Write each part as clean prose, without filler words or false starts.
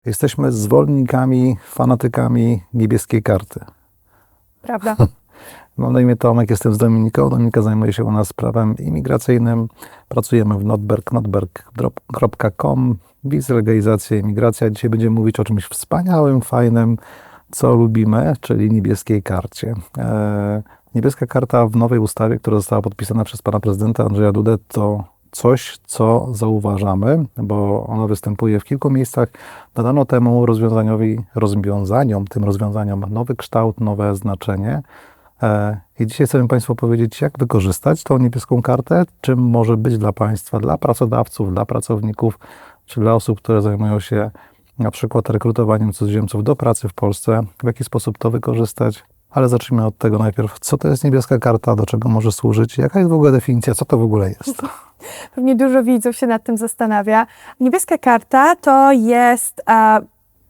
Jesteśmy zwolennikami, fanatykami niebieskiej karty. Prawda? Mam na imię Tomek, jestem z Dominiką. Dominika zajmuje się u nas prawem imigracyjnym. Pracujemy w notberg.com, wiz, legalizacja, imigracja. Dzisiaj będziemy mówić o czymś wspaniałym, fajnym, co lubimy, czyli niebieskiej karcie. Niebieska karta w nowej ustawie, która została podpisana przez pana prezydenta Andrzeja Dudę, to coś, co zauważamy, bo ona występuje w kilku miejscach. Nadano temu rozwiązaniom nowy kształt, nowe znaczenie. I dzisiaj chcę Państwu powiedzieć, jak wykorzystać tą niebieską kartę, czym może być dla Państwa, dla pracodawców, dla pracowników, czy dla osób, które zajmują się na przykład rekrutowaniem cudzoziemców do pracy w Polsce, w jaki sposób to wykorzystać. Ale zacznijmy od tego najpierw, co to jest niebieska karta, do czego może służyć, jaka jest w ogóle definicja, co to w ogóle jest. Pewnie dużo widzów się nad tym zastanawia. Niebieska karta to jest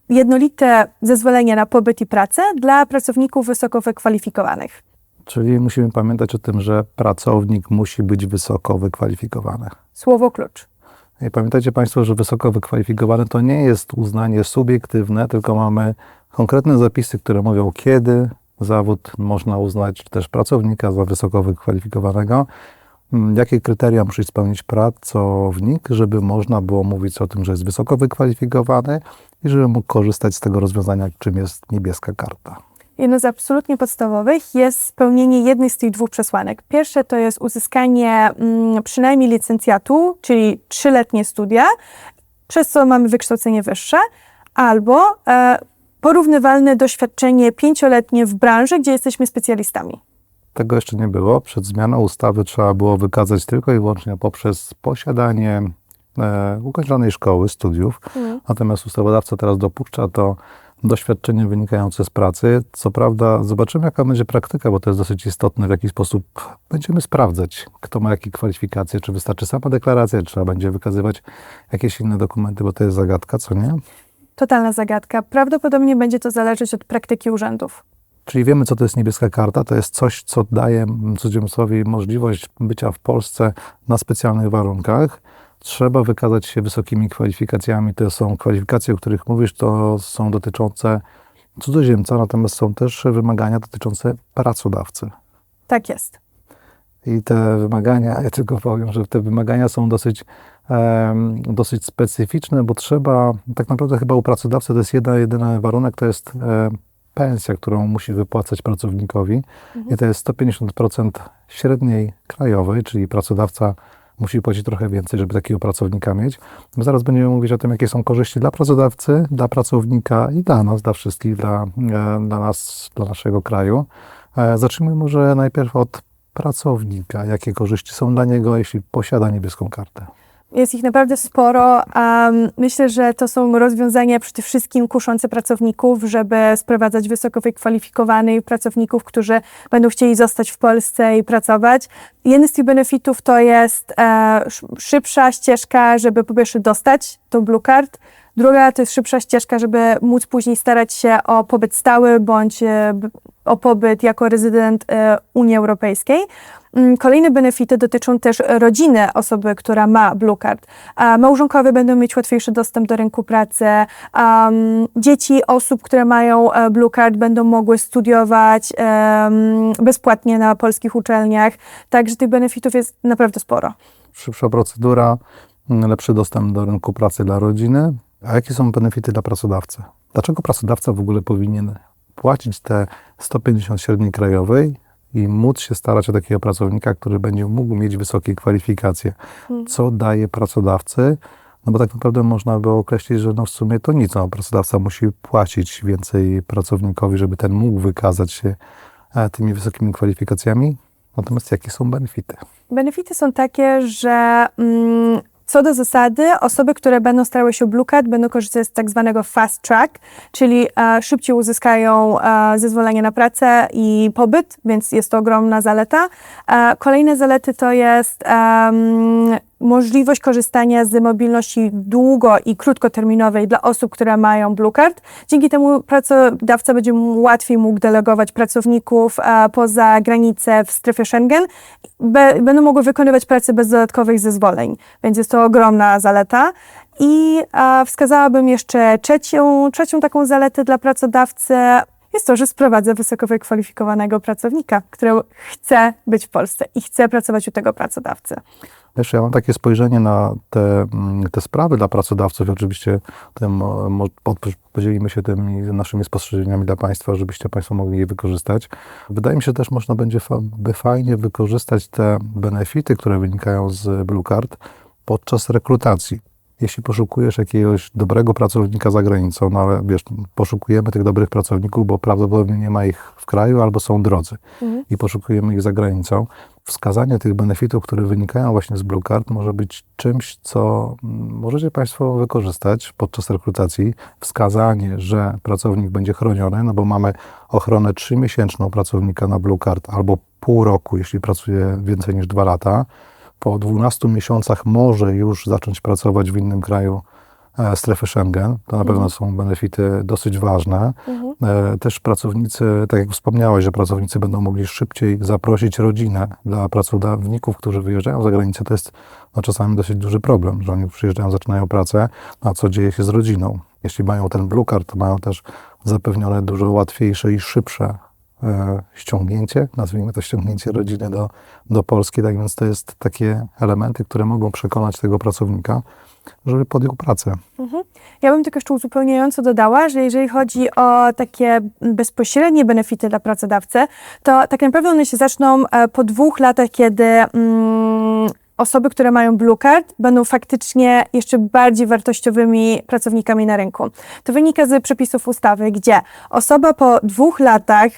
jednolite zezwolenie na pobyt i pracę dla pracowników wysoko wykwalifikowanych. Czyli musimy pamiętać o tym, że pracownik musi być wysoko wykwalifikowany. Słowo klucz. I pamiętajcie Państwo, że wysoko wykwalifikowany to nie jest uznanie subiektywne, tylko mamy konkretne zapisy, które mówią, kiedy zawód można uznać, czy też pracownika za wysoko wykwalifikowanego. Jakie kryteria musi spełnić pracownik, żeby można było mówić o tym, że jest wysoko wykwalifikowany i żeby mógł korzystać z tego rozwiązania, czym jest niebieska karta. Jedno z absolutnie podstawowych jest spełnienie jednej z tych dwóch przesłanek. Pierwsze to jest uzyskanie przynajmniej licencjatu, czyli 3-letnie studia, przez co mamy wykształcenie wyższe, albo porównywalne doświadczenie 5-letnie w branży, gdzie jesteśmy specjalistami. Tego jeszcze nie było. Przed zmianą ustawy trzeba było wykazać tylko i wyłącznie poprzez posiadanie ukończonej szkoły, studiów. Natomiast ustawodawca teraz dopuszcza to doświadczenie wynikające z pracy. Co prawda zobaczymy, jaka będzie praktyka, bo to jest dosyć istotne, w jaki sposób będziemy sprawdzać, kto ma jakie kwalifikacje, czy wystarczy sama deklaracja, czy trzeba będzie wykazywać jakieś inne dokumenty, bo to jest zagadka, co nie? Totalna zagadka. Prawdopodobnie będzie to zależeć od praktyki urzędów. Czyli wiemy, co to jest niebieska karta. To jest coś, co daje cudzoziemcowi możliwość bycia w Polsce na specjalnych warunkach. Trzeba wykazać się wysokimi kwalifikacjami. To są kwalifikacje, o których mówisz, to są dotyczące cudzoziemca, natomiast są też wymagania dotyczące pracodawcy. Tak jest. I te wymagania, ja tylko powiem, że te wymagania są dosyć specyficzne, bo trzeba, tak naprawdę chyba u pracodawcy to jest jedyny warunek, to jest pensja, którą musi wypłacać pracownikowi i to jest 150% średniej krajowej, czyli pracodawca musi płacić trochę więcej, żeby takiego pracownika mieć. My zaraz będziemy mówić o tym, jakie są korzyści dla pracodawcy, dla pracownika i dla nas, dla wszystkich, dla nas, dla naszego kraju. Zacznijmy może najpierw od pracownika. Jakie korzyści są dla niego, jeśli posiada niebieską kartę? Jest ich naprawdę sporo. Myślę, że to są rozwiązania przede wszystkim kuszące pracowników, żeby sprowadzać wysoko wykwalifikowanych pracowników, którzy będą chcieli zostać w Polsce i pracować. Jeden z tych benefitów to jest szybsza ścieżka, żeby po pierwsze dostać tą Blue Card. Druga to jest szybsza ścieżka, żeby móc później starać się o pobyt stały bądź o pobyt jako rezydent Unii Europejskiej. Kolejne benefity dotyczą też rodziny osoby, która ma Blue Card. Małżonkowie będą mieć łatwiejszy dostęp do rynku pracy. Dzieci osób, które mają Blue Card, będą mogły studiować bezpłatnie na polskich uczelniach. Także tych benefitów jest naprawdę sporo. Szybsza procedura, lepszy dostęp do rynku pracy dla rodziny. A jakie są benefity dla pracodawcy? Dlaczego pracodawca w ogóle powinien płacić te 150 średniej krajowej i móc się starać o takiego pracownika, który będzie mógł mieć wysokie kwalifikacje? Co daje pracodawcy? No bo tak naprawdę można by określić, że no w sumie to nic. No, pracodawca musi płacić więcej pracownikowi, żeby ten mógł wykazać się tymi wysokimi kwalifikacjami. Natomiast jakie są benefity? Benefity są takie, że co do zasady, osoby, które będą starały się o Blue Card, będą korzystać z tak zwanego fast track, czyli szybciej uzyskają zezwolenie na pracę i pobyt, więc jest to ogromna zaleta. Kolejne zalety to jest możliwość korzystania z mobilności długo- i krótkoterminowej dla osób, które mają Blue Card. Dzięki temu pracodawca będzie łatwiej mógł delegować pracowników poza granice w strefie Schengen. Będą mogły wykonywać pracę bez dodatkowych zezwoleń, więc jest to ogromna zaleta. I wskazałabym jeszcze trzecią taką zaletę dla pracodawcy. Jest to, że sprowadza wysoko wykwalifikowanego pracownika, który chce być w Polsce i chce pracować u tego pracodawcy. Wiesz, ja mam takie spojrzenie na te sprawy dla pracodawców i oczywiście podzielimy się tymi naszymi spostrzeżeniami dla Państwa, żebyście Państwo mogli je wykorzystać. Wydaje mi się też, można będzie fajnie wykorzystać te benefity, które wynikają z Blue Card podczas rekrutacji. Jeśli poszukujesz jakiegoś dobrego pracownika za granicą, no ale wiesz, poszukujemy tych dobrych pracowników, bo prawdopodobnie nie ma ich w kraju albo są drodzy i poszukujemy ich za granicą. Wskazanie tych benefitów, które wynikają właśnie z Blue Card, może być czymś, co możecie Państwo wykorzystać podczas rekrutacji. Wskazanie, że pracownik będzie chroniony, no bo mamy ochronę 3-miesięczną pracownika na Blue Card albo pół roku, jeśli pracuje więcej niż 2 lata. Po 12 miesiącach może już zacząć pracować w innym kraju strefy Schengen. To na pewno są benefity dosyć ważne. Też pracownicy, tak jak wspomniałeś, że pracownicy będą mogli szybciej zaprosić rodzinę. Dla pracowników, którzy wyjeżdżają za granicę, to jest czasami dosyć duży problem, że oni przyjeżdżają, zaczynają pracę, a co dzieje się z rodziną? Jeśli mają ten Blue Card, to mają też zapewnione dużo łatwiejsze i szybsze ściągnięcie, nazwijmy to ściągnięcie rodziny do Polski, tak więc to jest takie elementy, które mogą przekonać tego pracownika, żeby podjął pracę. Ja bym tylko jeszcze uzupełniająco dodała, że jeżeli chodzi o takie bezpośrednie benefity dla pracodawcy, to tak naprawdę one się zaczną po 2 latach, kiedy osoby, które mają Blue Card, będą faktycznie jeszcze bardziej wartościowymi pracownikami na rynku. To wynika z przepisów ustawy, gdzie osoba po 2 latach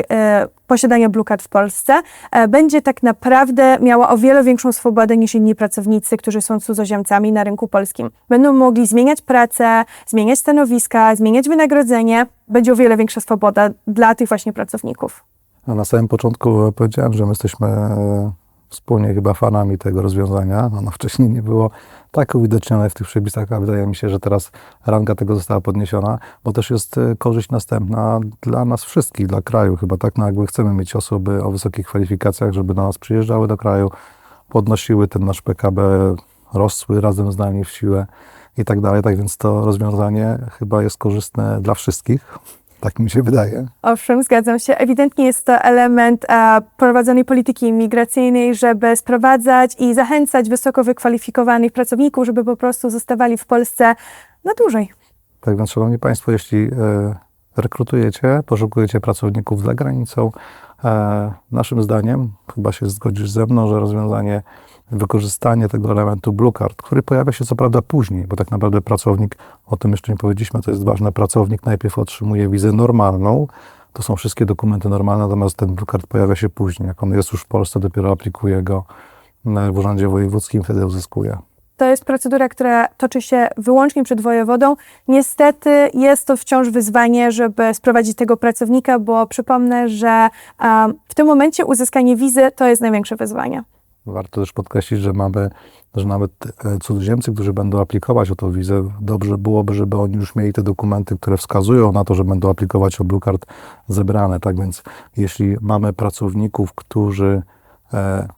posiadania Blue Card w Polsce będzie tak naprawdę miała o wiele większą swobodę niż inni pracownicy, którzy są cudzoziemcami na rynku polskim. Będą mogli zmieniać pracę, zmieniać stanowiska, zmieniać wynagrodzenie. Będzie o wiele większa swoboda dla tych właśnie pracowników. A na samym początku powiedziałem, że my jesteśmy wspólnie chyba fanami tego rozwiązania. Ono wcześniej nie było tak uwidocznione w tych przepisach, a wydaje mi się, że teraz ranga tego została podniesiona, bo też jest korzyść następna dla nas wszystkich, dla kraju. Chyba tak nagły chcemy mieć osoby o wysokich kwalifikacjach, żeby do nas przyjeżdżały do kraju, podnosiły ten nasz PKB, rosły razem z nami w siłę i tak dalej. Tak więc to rozwiązanie chyba jest korzystne dla wszystkich. Tak mi się wydaje. Owszem, zgadzam się. Ewidentnie jest to element prowadzonej polityki imigracyjnej, żeby sprowadzać i zachęcać wysoko wykwalifikowanych pracowników, żeby po prostu zostawali w Polsce na dłużej. Tak więc, szanowni Państwo, jeśli rekrutujecie, poszukujecie pracowników za granicą, naszym zdaniem, chyba się zgodzisz ze mną, że rozwiązanie, wykorzystanie tego elementu Blue Card, który pojawia się co prawda później, bo tak naprawdę pracownik, o tym jeszcze nie powiedzieliśmy, to jest ważne, pracownik najpierw otrzymuje wizę normalną, to są wszystkie dokumenty normalne, natomiast ten Blue Card pojawia się później. Jak on jest już w Polsce, dopiero aplikuje go w Urzędzie Wojewódzkim, wtedy uzyskuje. To jest procedura, która toczy się wyłącznie przed wojewodą. Niestety jest to wciąż wyzwanie, żeby sprowadzić tego pracownika, bo przypomnę, że w tym momencie uzyskanie wizy to jest największe wyzwanie. Warto też podkreślić, że nawet cudzoziemcy, którzy będą aplikować o tą wizę, dobrze byłoby, żeby oni już mieli te dokumenty, które wskazują na to, że będą aplikować o Blue Card zebrane. Tak więc jeśli mamy pracowników, którzy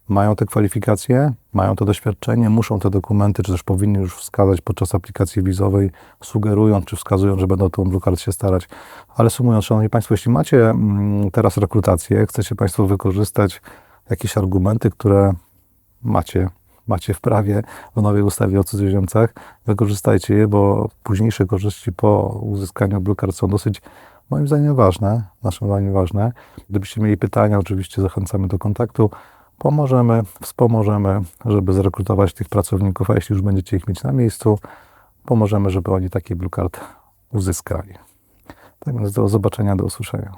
mają te kwalifikacje, mają to doświadczenie, muszą te dokumenty, czy też powinni już wskazać podczas aplikacji wizowej, sugerując, czy wskazując, że będą o tą Blue Card się starać. Ale sumując, szanowni Państwo, jeśli macie teraz rekrutację, chcecie Państwo wykorzystać jakieś argumenty, które macie w prawie, w nowej ustawie o cudzoziemcach, wykorzystajcie je, bo późniejsze korzyści po uzyskaniu Blue Card są dosyć, moim zdaniem, ważne, naszym zdaniem ważne. Gdybyście mieli pytania, oczywiście zachęcamy do kontaktu, pomożemy, wspomożemy, żeby zrekrutować tych pracowników, a jeśli już będziecie ich mieć na miejscu, pomożemy, żeby oni taki Blue Card uzyskali. Tak więc do zobaczenia, do usłyszenia.